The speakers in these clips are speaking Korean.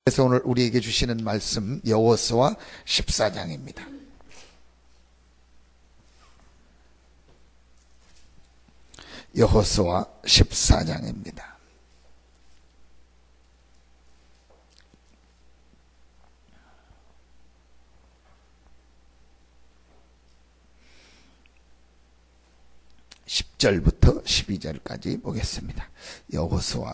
그래서 오늘 우리에게 주시는 말씀 여호수아 14장입니다. 여호수아 14장입니다. (10절부터) (12절까지) 보겠습니다. 여호수아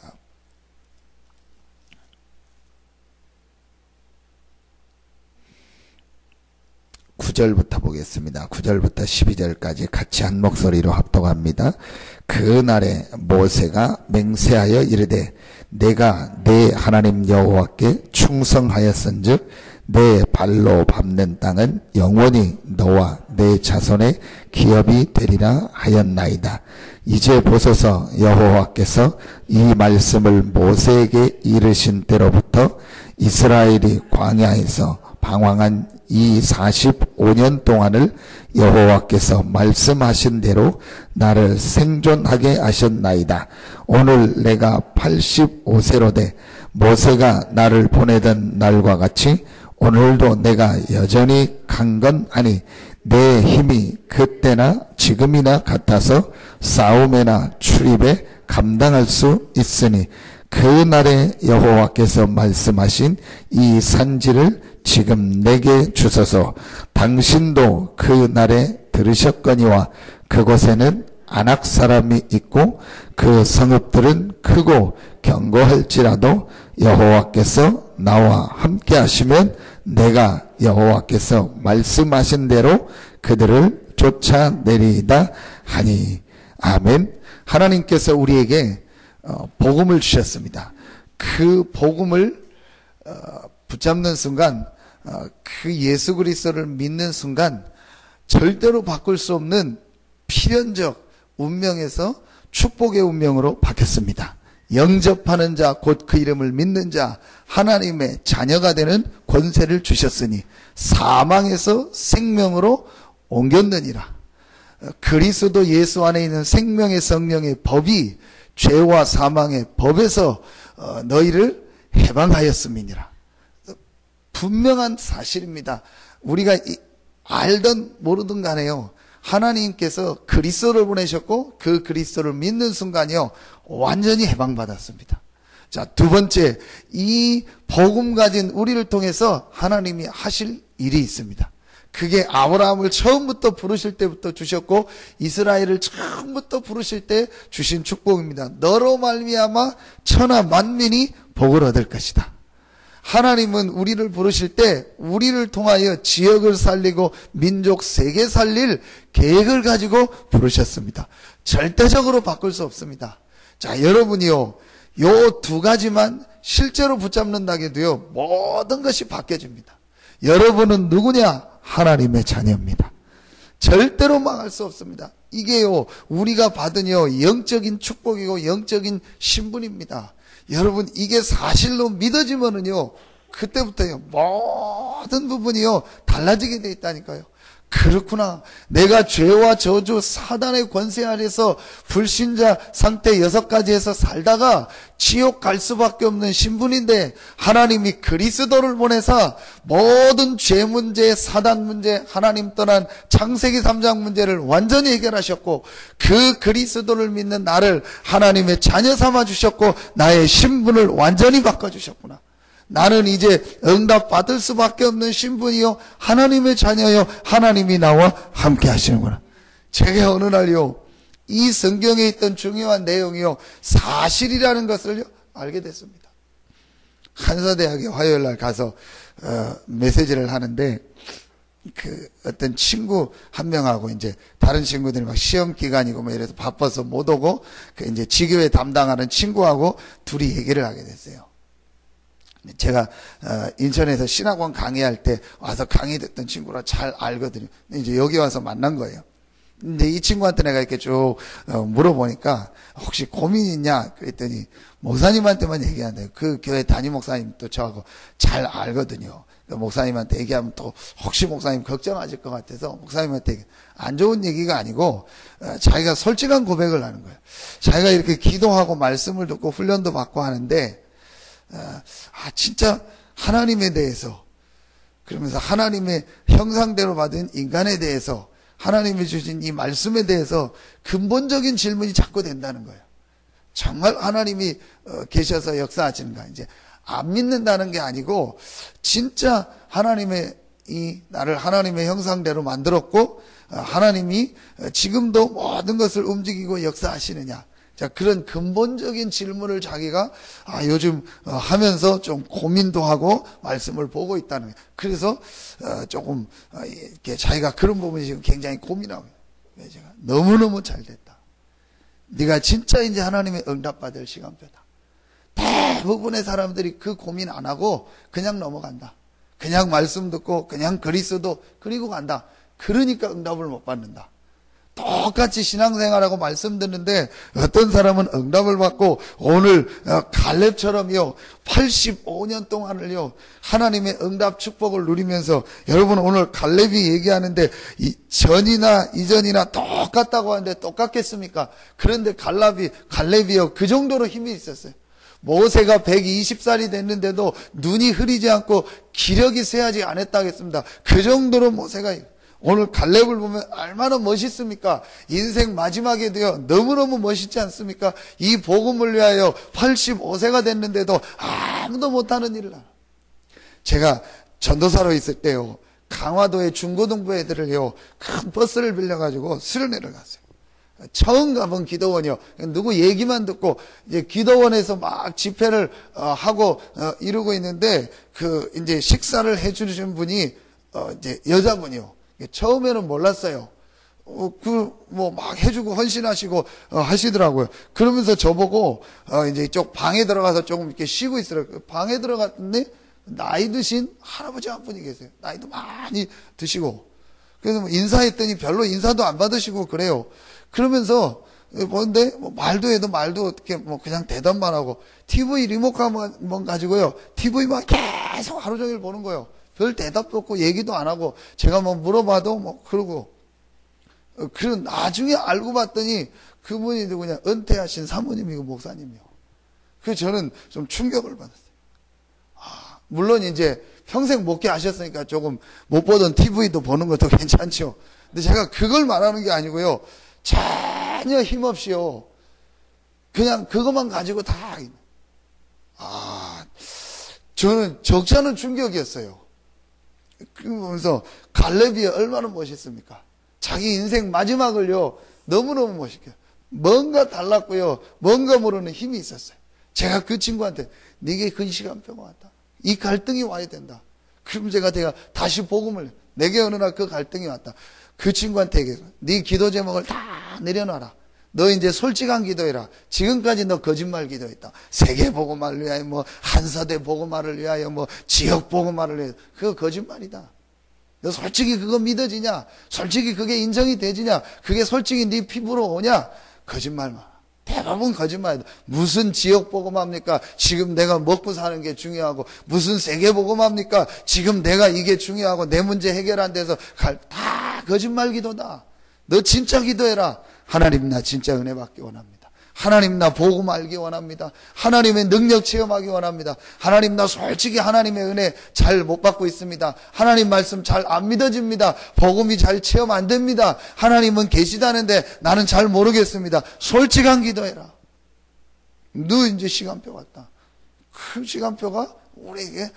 9절부터 보겠습니다. 9절부터 12절까지 같이 한 목소리로 합독합니다. 그날에 모세가 맹세하여 이르되 내가 내 하나님 여호와께 충성하였은즉 내 발로 밟는 땅은 영원히 너와 내 자손의 기업이 되리라 하였나이다. 이제 보소서, 여호와께서 이 말씀을 모세에게 이르신 때로부터 이스라엘이 광야에서 방황한 이 45년 동안을 여호와께서 말씀하신 대로 나를 생존하게 하셨나이다. 오늘 내가 85세로 돼 모세가 나를 보내던 날과 같이 오늘도 내가 여전히 강건하니 내 힘이 그때나 지금이나 같아서 싸움에나 출입에 감당할 수 있으니 그날에 여호와께서 말씀하신 이 산지를 지금 내게 주소서. 당신도 그날에 들으셨거니와 그곳에는 아낙 사람이 있고 그 성읍들은 크고 견고할지라도 여호와께서 나와 함께 하시면 내가 여호와께서 말씀하신 대로 그들을 쫓아내리이다 하니. 아멘. 하나님께서 우리에게 복음을 주셨습니다. 그 복음을 붙잡는 순간, 그 예수 그리스도를 믿는 순간 절대로 바꿀 수 없는 필연적 운명에서 축복의 운명으로 바뀌었습니다. 영접하는 자, 곧 그 이름을 믿는 자, 하나님의 자녀가 되는 권세를 주셨으니 사망에서 생명으로 옮겼느니라. 그리스도 예수 안에 있는 생명의 성령의 법이 죄와 사망의 법에서 너희를 해방하였음이니라. 분명한 사실입니다. 우리가 알든 모르든 간에요, 하나님께서 그리스도를 보내셨고 그 그리스도를 믿는 순간이요 완전히 해방받았습니다. 자, 두 번째, 이 복음 가진 우리를 통해서 하나님이 하실 일이 있습니다. 그게 아브라함을 처음부터 부르실 때부터 주셨고 이스라엘을 처음부터 부르실 때 주신 축복입니다. 너로 말미암아 천하 만민이 복을 얻을 것이다. 하나님은 우리를 부르실 때 우리를 통하여 지역을 살리고 민족 세계 살릴 계획을 가지고 부르셨습니다. 절대적으로 바꿀 수 없습니다. 자, 여러분이요, 요 두 가지만 실제로 붙잡는다게도요 모든 것이 바뀌어집니다. 여러분은 누구냐? 하나님의 자녀입니다. 절대로 망할 수 없습니다. 이게요 우리가 받은요 영적인 축복이고 영적인 신분입니다. 여러분, 이게 사실로 믿어지면은요 그때부터요 모든 부분이요 달라지게 돼 있다니까요. 그렇구나, 내가 죄와 저주 사단의 권세 아래서 불신자 상태 6가지에서 살다가 지옥 갈 수밖에 없는 신분인데 하나님이 그리스도를 보내서 모든 죄 문제, 사단 문제, 하나님 떠난 창세기 3장 문제를 완전히 해결하셨고 그 그리스도를 믿는 나를 하나님의 자녀 삼아 주셨고 나의 신분을 완전히 바꿔주셨구나. 나는 이제 응답 받을 수밖에 없는 신분이요 하나님의 자녀요, 하나님이 나와 함께 하시는구나. 제가 어느 날요 이 성경에 있던 중요한 내용이요 사실이라는 것을요 알게 됐습니다. 한사대학에 화요일 날 가서 메시지를 하는데 그 어떤 친구 한 명하고 이제 다른 친구들이 막 시험 기간이고 뭐 이래서 바빠서 못 오고 그 이제 지교회 담당하는 친구하고 둘이 얘기를 하게 됐어요. 제가 인천에서 신학원 강의할 때 와서 강의 듣던 친구라 잘 알거든요. 이제 여기 와서 만난 거예요. 근데 이 친구한테 내가 이렇게 쭉 물어보니까 혹시 고민 있냐 그랬더니 목사님한테만 얘기한대요. 그 교회 담임 목사님도 저하고 잘 알거든요. 목사님한테 얘기하면 또 혹시 목사님 걱정하실 것 같아서 목사님한테 안 좋은 얘기가 아니고 자기가 솔직한 고백을 하는 거예요. 자기가 이렇게 기도하고 말씀을 듣고 훈련도 받고 하는데 진짜 하나님에 대해서, 그러면서 하나님의 형상대로 받은 인간에 대해서, 하나님이 주신 이 말씀에 대해서 근본적인 질문이 자꾸 된다는 거예요. 정말 하나님이 계셔서 역사하시는가? 이제 안 믿는다는 게 아니고 진짜 하나님의 나를 하나님의 형상대로 만들었고 하나님이 지금도 모든 것을 움직이고 역사하시느냐? 자, 그런 근본적인 질문을 자기가 요즘 하면서 좀 고민도 하고 말씀을 보고 있다는 거예요. 그래서 조금 이렇게 자기가 그런 부분이 지금 굉장히 고민하고 있어요. 제가 너무너무 잘 됐다. 네가 진짜 이제 하나님의 응답받을 시간표다. 대부분의 사람들이 그 고민 안 하고 그냥 넘어간다. 그냥 말씀 듣고 그냥 그리스도 그리고 간다. 그러니까 응답을 못 받는다. 똑같이 신앙생활하고 말씀 듣는데 어떤 사람은 응답을 받고 오늘 갈렙처럼요 85년 동안을요 하나님의 응답 축복을 누리면서, 여러분 오늘 갈렙이 얘기하는데 전이나 이전이나 똑같다고 하는데 똑같겠습니까? 그런데 갈렙이요 그 정도로 힘이 있었어요. 모세가 120살이 됐는데도 눈이 흐리지 않고 기력이 쇠하지 않았다겠습니다. 그 정도로 모세가, 오늘 갈렙을 보면 얼마나 멋있습니까? 인생 마지막에 되어 너무너무 멋있지 않습니까? 이 복음을 위하여 85세가 됐는데도 아무도 못하는 일을 하라. 제가 전도사로 있을 때요 강화도의 중고등부 애들을요 큰 버스를 빌려가지고 수련회를 갔어요. 처음 가본 기도원이요. 누구 얘기만 듣고 이제 기도원에서 막 집회를 하고 이러고 있는데 이제 식사를 해주신 분이 이제 여자분이요. 처음에는 몰랐어요. 막 해주고 헌신하시고 하시더라고요. 그러면서 저보고 이제 이쪽 방에 들어가서 조금 이렇게 쉬고 있으라고. 방에 들어갔는데 나이 드신 할아버지 한 분이 계세요. 나이도 많이 드시고. 그래서 인사했더니 별로 인사도 안 받으시고 그래요. 그러면서 보는데 말도 해도 말도 어떻게 그냥 대답만 하고 TV 리모컨만 가지고요. TV만 계속 하루 종일 보는 거예요. 별 대답도 없고 얘기도 안 하고 제가 물어봐도 그러고. 그리고 나중에 알고 봤더니 그분이 누구냐, 은퇴하신 사모님이고 목사님이요. 그래서 저는 좀 충격을 받았어요. 물론 이제 평생 목회하셨으니까 조금 못 보던 TV도 보는 것도 괜찮죠. 근데 제가 그걸 말하는 게 아니고요. 전혀 힘없이요. 그냥 그것만 가지고 다. 저는 적잖은 충격이었어요. 그러면서 갈렙이 얼마나 멋있습니까? 자기 인생 마지막을요 너무너무 멋있게 뭔가 달랐고요 뭔가 모르는 힘이 있었어요. 제가 그 친구한테 네게 그 시간표가 왔다, 이 갈등이 와야 된다. 그럼 제가 다시 복음을, 내게 어느 날 그 갈등이 왔다. 그 친구한테 얘기해서 네 기도 제목을 다 내려놔라. 너 이제 솔직한 기도해라. 지금까지 너 거짓말 기도했다. 세계 복음화를 위하여 한사대 복음화를 위하여 지역 복음화를 위하여. 그거 거짓말이다. 너 솔직히 그거 믿어지냐? 솔직히 그게 인정이 되지냐? 그게 솔직히 네 피부로 오냐? 거짓말만. 대부분 거짓말이다. 무슨 지역 복음합니까? 지금 내가 먹고 사는 게 중요하고, 무슨 세계 복음합니까? 지금 내가 이게 중요하고 내 문제 해결 안 돼서 다 거짓말 기도다. 너 진짜 기도해라. 하나님 나 진짜 은혜 받기 원합니다. 하나님 나 복음 알기 원합니다. 하나님의 능력 체험하기 원합니다. 하나님 나 솔직히 하나님의 은혜 잘 못 받고 있습니다. 하나님 말씀 잘 안 믿어집니다. 복음이 잘 체험 안 됩니다. 하나님은 계시다는데 나는 잘 모르겠습니다. 솔직한 기도해라. 너 이제 시간표 왔다. 그 시간표가 우리에게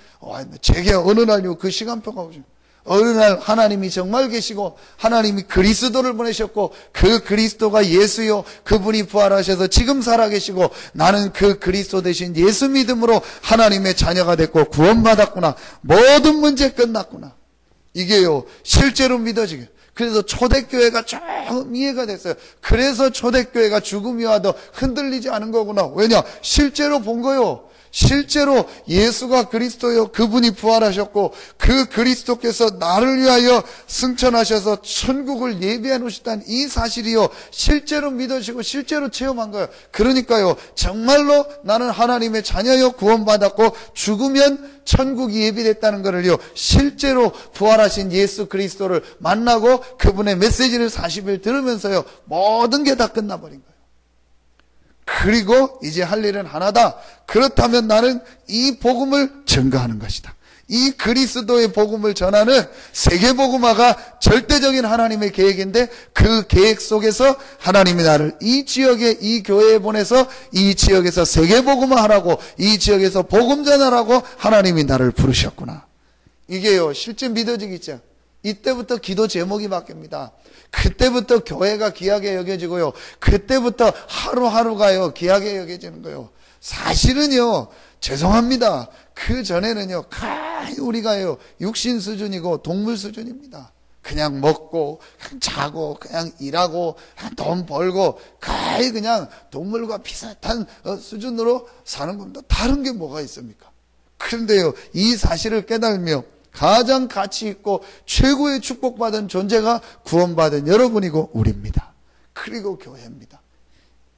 제게 어느 날요 그 시간표가 오죠. 어느 날 하나님이 정말 계시고 하나님이 그리스도를 보내셨고 그 그리스도가 예수요, 그분이 부활하셔서 지금 살아계시고 나는 그 그리스도 대신 예수 믿음으로 하나님의 자녀가 됐고 구원받았구나. 모든 문제 끝났구나. 이게요 실제로 믿어지게. 그래서 초대교회가 좀 이해가 됐어요. 그래서 초대교회가 죽음이 와도 흔들리지 않은 거구나. 왜냐? 실제로 본 거요. 실제로 예수가 그리스도요, 그분이 부활하셨고 그 그리스도께서 나를 위하여 승천하셔서 천국을 예비해 놓으셨다는 이 사실이요 실제로 믿으시고 실제로 체험한 거예요. 그러니까요 정말로 나는 하나님의 자녀요, 구원받았고 죽으면 천국이 예비됐다는 것을요 실제로 부활하신 예수 그리스도를 만나고 그분의 메시지를 40일 들으면서요 모든 게 다 끝나버린 거예요. 그리고 이제 할 일은 하나다. 그렇다면 나는 이 복음을 증거하는 것이다. 이 그리스도의 복음을 전하는 세계복음화가 절대적인 하나님의 계획인데, 그 계획 속에서 하나님이 나를 이 지역에, 이 교회에 보내서 이 지역에서 세계복음화하라고, 이 지역에서 복음 전하라고 하나님이 나를 부르셨구나. 이게요, 실제 믿어지겠죠. 이때부터 기도 제목이 바뀝니다. 그때부터 교회가 귀하게 여겨지고요. 그때부터 하루하루가요, 귀하게 여겨지는 거예요. 사실은요, 죄송합니다. 그 전에는요, 가히 우리가요, 육신 수준이고 동물 수준입니다. 그냥 먹고, 그냥 자고, 그냥 일하고, 그냥 돈 벌고, 가히 그냥 동물과 비슷한 수준으로 사는 겁니다. 다른 게 뭐가 있습니까? 그런데요, 이 사실을 깨달으며 가장 가치 있고 최고의 축복받은 존재가 구원받은 여러분이고 우리입니다. 그리고 교회입니다.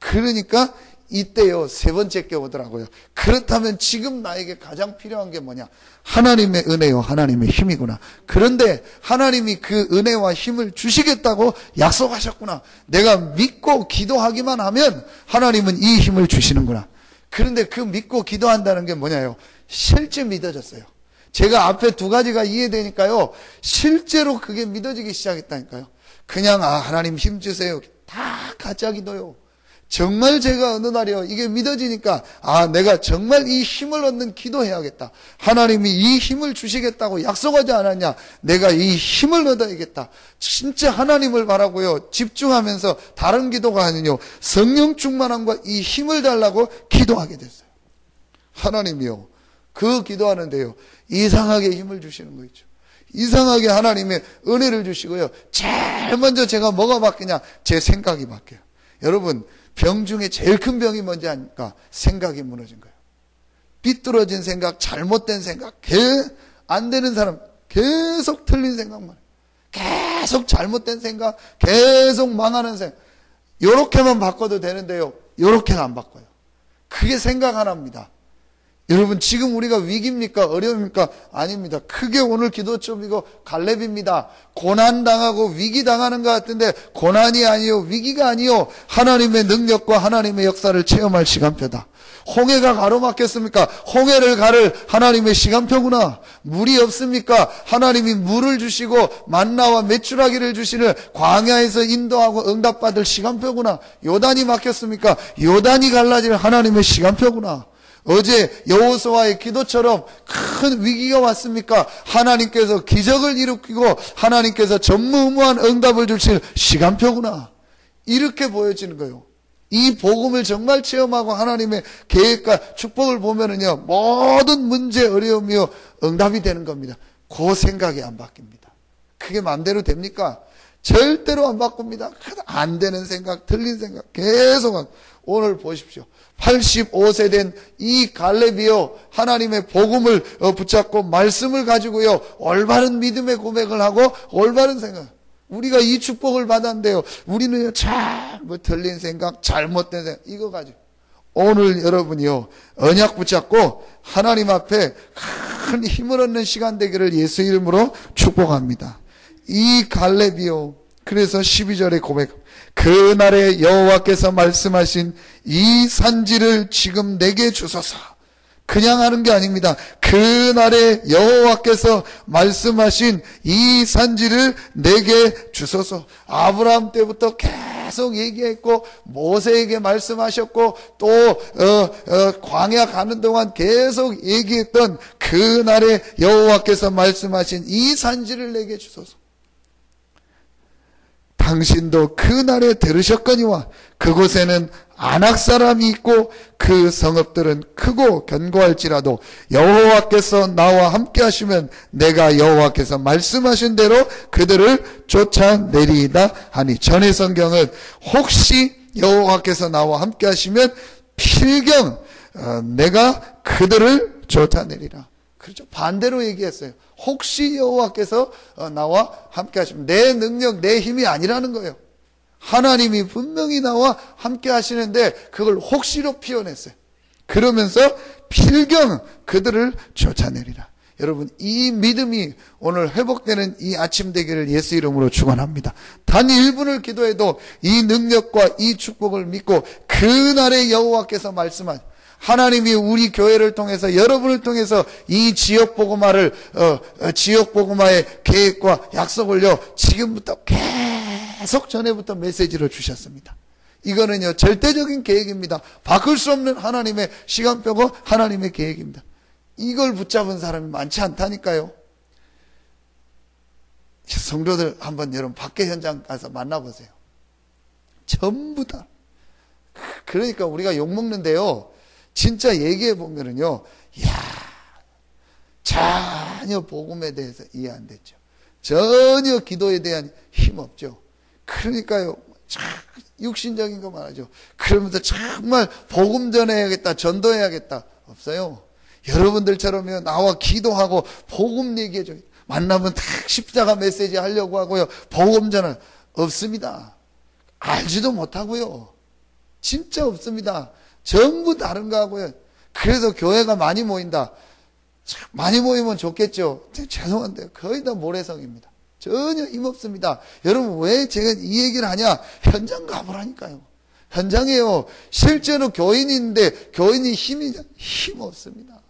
그러니까 이때요, 세 번째 게 오더라고요. 그렇다면 지금 나에게 가장 필요한 게 뭐냐? 하나님의 은혜요, 하나님의 힘이구나. 그런데 하나님이 그 은혜와 힘을 주시겠다고 약속하셨구나. 내가 믿고 기도하기만 하면 하나님은 이 힘을 주시는구나. 그런데 그 믿고 기도한다는 게 뭐냐요? 실제 믿어졌어요. 제가 앞에 두 가지가 이해되니까요, 실제로 그게 믿어지기 시작했다니까요. 그냥 하나님 힘 주세요, 다 가짜 기도요. 정말 제가 어느 날이요, 이게 믿어지니까 내가 정말 이 힘을 얻는 기도해야겠다. 하나님이 이 힘을 주시겠다고 약속하지 않았냐. 내가 이 힘을 얻어야겠다. 진짜 하나님을 바라고요, 집중하면서 다른 기도가 아니요, 성령 충만함과 이 힘을 달라고 기도하게 됐어요. 하나님이요, 그 기도하는데요, 이상하게 힘을 주시는 거 있죠. 이상하게 하나님의 은혜를 주시고요, 제일 먼저 제가 뭐가 바뀌냐? 제 생각이 바뀌어요. 여러분, 병 중에 제일 큰 병이 뭔지 아닙니까? 생각이 무너진 거예요. 삐뚤어진 생각, 잘못된 생각, 안 되는 사람, 계속 틀린 생각만 해요. 계속 잘못된 생각, 계속 망하는 생각. 요렇게만 바꿔도 되는데요, 요렇게는 안 바꿔요. 그게 생각 하나입니다. 여러분, 지금 우리가 위기입니까? 어려움입니까? 아닙니다. 크게 오늘 기도점이고 갈렙입니다. 고난당하고 위기당하는 것 같은데 고난이 아니요, 위기가 아니요, 하나님의 능력과 하나님의 역사를 체험할 시간표다. 홍해가 가로막혔습니까? 홍해를 가를 하나님의 시간표구나. 물이 없습니까? 하나님이 물을 주시고 만나와 메추라기를 주시는 광야에서 인도하고 응답받을 시간표구나. 요단이 막혔습니까? 요단이 갈라질 하나님의 시간표구나. 어제 여호수아의 기도처럼 큰 위기가 왔습니까? 하나님께서 기적을 일으키고 하나님께서 전무후무한 응답을 주실 시간표구나. 이렇게 보여지는 거예요. 이 복음을 정말 체험하고 하나님의 계획과 축복을 보면은요, 모든 문제, 어려움이요, 응답이 되는 겁니다. 그 생각이 안 바뀝니다. 그게 마음대로 됩니까? 절대로 안 바꿉니다. 안 되는 생각, 틀린 생각 계속. 오늘 보십시오. 85세 된 이 갈렙이요, 하나님의 복음을 붙잡고 말씀을 가지고요, 올바른 믿음의 고백을 하고 올바른 생각. 우리가 이 축복을 받았는데요, 우리는요, 틀린 생각, 잘못된 생각, 이거 가지고. 오늘 여러분이요, 언약 붙잡고 하나님 앞에 큰 힘을 얻는 시간 되기를 예수 이름으로 축복합니다. 이 갈렙이요, 그래서 12절에 고백, 그날에 여호와께서 말씀하신 이 산지를 지금 내게 주소서. 그냥 하는 게 아닙니다. 그날에 여호와께서 말씀하신 이 산지를 내게 주소서. 아브라함 때부터 계속 얘기했고 모세에게 말씀하셨고 또 광야 가는 동안 계속 얘기했던 그날에 여호와께서 말씀하신 이 산지를 내게 주소서. 당신도 그날에 들으셨거니와 그곳에는 아낙 사람이 있고 그 성읍들은 크고 견고할지라도 여호와께서 나와 함께 하시면 내가 여호와께서 말씀하신 대로 그들을 쫓아내리이다 하니, 전의 성경은 혹시 여호와께서 나와 함께 하시면 필경 내가 그들을 쫓아내리라. 그렇죠. 반대로 얘기했어요. 혹시 여호와께서 나와 함께 하시면, 내 능력, 내 힘이 아니라는 거예요. 하나님이 분명히 나와 함께 하시는데 그걸 혹시로 피워냈어요. 그러면서 필경 그들을 쫓아내리라. 여러분, 이 믿음이 오늘 회복되는 이 아침 되기를 예수 이름으로 축원합니다. 단 1분을 기도해도 이 능력과 이 축복을 믿고 그날의 여호와께서 말씀한 하나님이 우리 교회를 통해서 여러분을 통해서 이 지역 복음화를 지역 복음화의 계획과 약속을요 지금부터 계속 전에부터 메시지를 주셨습니다. 이거는요 절대적인 계획입니다. 바꿀 수 없는 하나님의 시간표고 하나님의 계획입니다. 이걸 붙잡은 사람이 많지 않다니까요. 성도들 한번 여러분 밖에 현장 가서 만나보세요. 전부 다. 그러니까 우리가 욕먹는데요. 진짜 얘기해 보면은요. 이야, 전혀 복음에 대해서 이해 안 됐죠. 전혀 기도에 대한 힘 없죠. 그러니까요. 육신적인 것만 하죠. 그러면서 정말 복음 전해야겠다, 전도해야겠다. 없어요. 여러분들처럼요, 나와 기도하고 복음 얘기해줘요. 만나면 딱 십자가 메시지 하려고 하고요. 복음 전은 없습니다. 알지도 못하고요. 진짜 없습니다. 전부 다른 거 하고요. 그래서 교회가 많이 모인다. 많이 모이면 좋겠죠. 죄송한데 거의 다 모래성입니다. 전혀 힘없습니다. 여러분 왜 제가 이 얘기를 하냐? 현장 가보라니까요. 현장에요. 실제로 교인인데 교인이 힘 없습니다.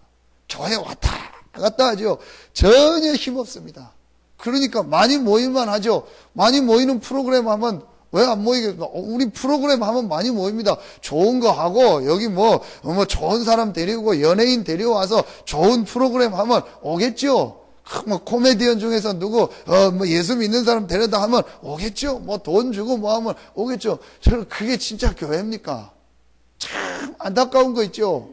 교회 왔다 갔다 하죠. 전혀 힘 없습니다. 그러니까 많이 모일만 하죠. 많이 모이는 프로그램 하면 왜 안 모이겠어? 우리 프로그램 하면 많이 모입니다. 좋은 거 하고 여기 뭐 좋은 사람 데리고 연예인 데려와서 좋은 프로그램 하면 오겠죠. 뭐 코미디언 중에서 누구 뭐 예수 믿는 사람 데려다 하면 오겠죠. 뭐 돈 주고 뭐 하면 오겠죠. 저는 그게 진짜 교회입니까? 참 안타까운 거 있죠.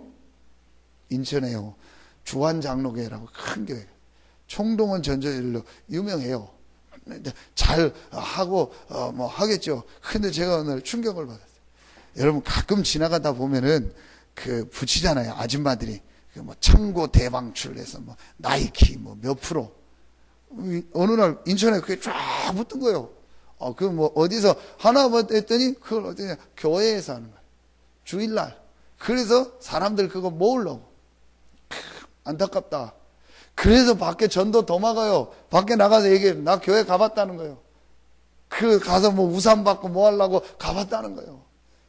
인천에요. 주한장로교회라고 큰 교회. 총동원 전도일로 유명해요. 잘 하고 뭐 하겠죠. 근데 제가 오늘 충격을 받았어요. 여러분 가끔 지나가다 보면은 그 붙이잖아요. 아줌마들이 뭐 창고 대방출해서 뭐 나이키 뭐 몇 프로. 어느 날 인천에 그게 쫙 붙은 거예요. 그 뭐 어디서 하나 했더니 그걸 어디냐 교회에서 하는 거예요. 주일날. 그래서 사람들 그거 모으려고. 안타깝다. 그래서 밖에 전도 도망가요. 밖에 나가서 얘기해. 나 교회 가봤다는 거예요. 그 가서 뭐 우산 받고 뭐 하려고 가봤다는 거예요.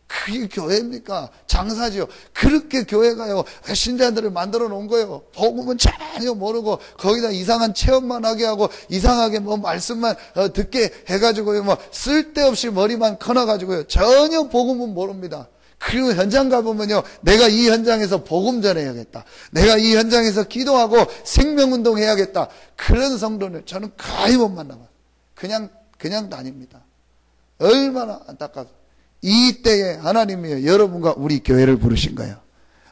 그게 교회입니까? 장사지요. 그렇게 교회가요. 신자들을 만들어 놓은 거예요. 복음은 전혀 모르고 거기다 이상한 체험만 하게 하고 이상하게 뭐 말씀만 듣게 해가지고요. 뭐 쓸데없이 머리만 커놔가지고요. 전혀 복음은 모릅니다. 그리고 현장 가보면요. 내가 이 현장에서 복음 전해야겠다. 내가 이 현장에서 기도하고 생명운동 해야겠다. 그런 성도는 저는 거의 못 만나봐요. 그냥 다닙니다. 얼마나 안타깝습니다. 이 때에 하나님이 여러분과 우리 교회를 부르신 거예요.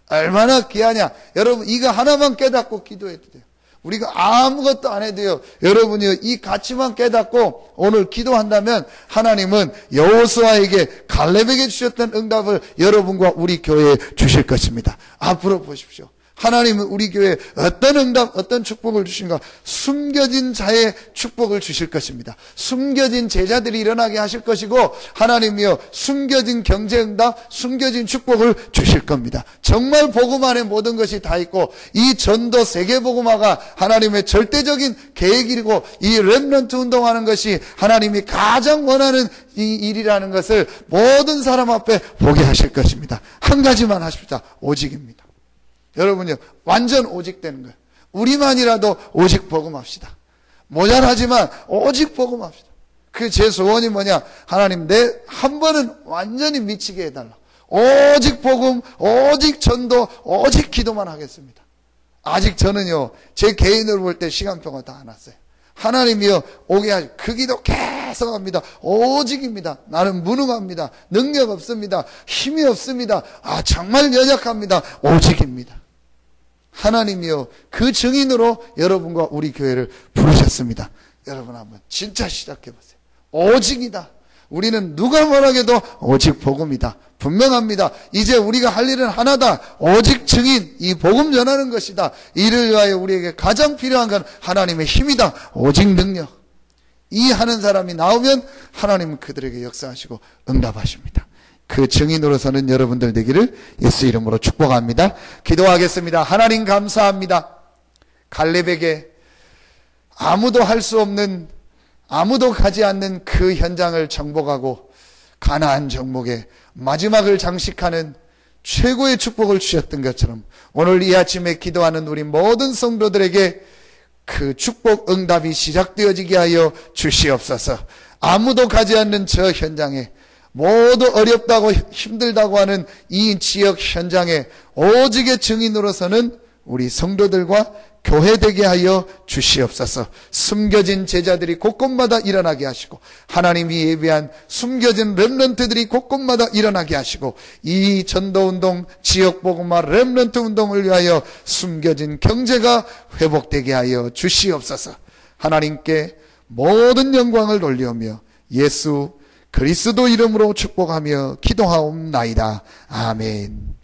얼마나 귀하냐. 여러분 이거 하나만 깨닫고 기도해도 돼요. 우리가 아무것도 안 해도요. 여러분이 이 가치만 깨닫고 오늘 기도한다면 하나님은 여호수아에게 갈렙에게 주셨던 응답을 여러분과 우리 교회에 주실 것입니다. 앞으로 보십시오. 하나님은 우리 교회에 어떤 응답, 어떤 축복을 주신가? 숨겨진 자의 축복을 주실 것입니다. 숨겨진 제자들이 일어나게 하실 것이고 하나님이요 숨겨진 경제응답, 숨겨진 축복을 주실 겁니다. 정말 복음 안에 모든 것이 다 있고 이 전도 세계복음화가 하나님의 절대적인 계획이고 이 렘넌트 운동하는 것이 하나님이 가장 원하는 이 일이라는 것을 모든 사람 앞에 보게 하실 것입니다. 한 가지만 하십시다. 오직입니다. 여러분요, 완전 오직 되는 거예요. 우리만이라도 오직 복음합시다. 모자라지만 오직 복음합시다. 그 제 소원이 뭐냐? 하나님, 내 한 번은 완전히 미치게 해달라. 오직 복음, 오직 전도, 오직 기도만 하겠습니다. 아직 저는요, 제 개인으로 볼 때 시간표가 다 안 왔어요. 하나님이요, 오게 하시, 그 기도 계속 합니다. 오직입니다. 나는 무능합니다. 능력 없습니다. 힘이 없습니다. 정말 연약합니다. 오직입니다. 하나님이요, 그 증인으로 여러분과 우리 교회를 부르셨습니다. 여러분 한번 진짜 시작해보세요. 오직이다. 우리는 누가 뭐라해도 오직 복음이다. 분명합니다. 이제 우리가 할 일은 하나다. 오직 증인, 이 복음 전하는 것이다. 이를 위하여 우리에게 가장 필요한 건 하나님의 힘이다. 오직 능력. 이 하는 사람이 나오면 하나님은 그들에게 역사하시고 응답하십니다. 그 증인으로서는 여러분들 되기를 예수 이름으로 축복합니다. 기도하겠습니다. 하나님 감사합니다. 갈렙에게 아무도 할 수 없는, 아무도 가지 않는 그 현장을 정복하고 가나안 정복의 마지막을 장식하는 최고의 축복을 주셨던 것처럼 오늘 이 아침에 기도하는 우리 모든 성도들에게 그 축복 응답이 시작되어지게 하여 주시옵소서. 아무도 가지 않는 저 현장에, 모두 어렵다고 힘들다고 하는 이 지역 현장에 오직의 증인으로서는 우리 성도들과 교회되게 하여 주시옵소서. 숨겨진 제자들이 곳곳마다 일어나게 하시고 하나님이 예비한 숨겨진 렘넌트들이 곳곳마다 일어나게 하시고 이 전도운동, 지역복음화 렘넌트 운동을 위하여 숨겨진 경제가 회복되게 하여 주시옵소서. 하나님께 모든 영광을 돌리오며 예수 그리스도 이름으로 축복하며 기도하옵나이다. 아멘.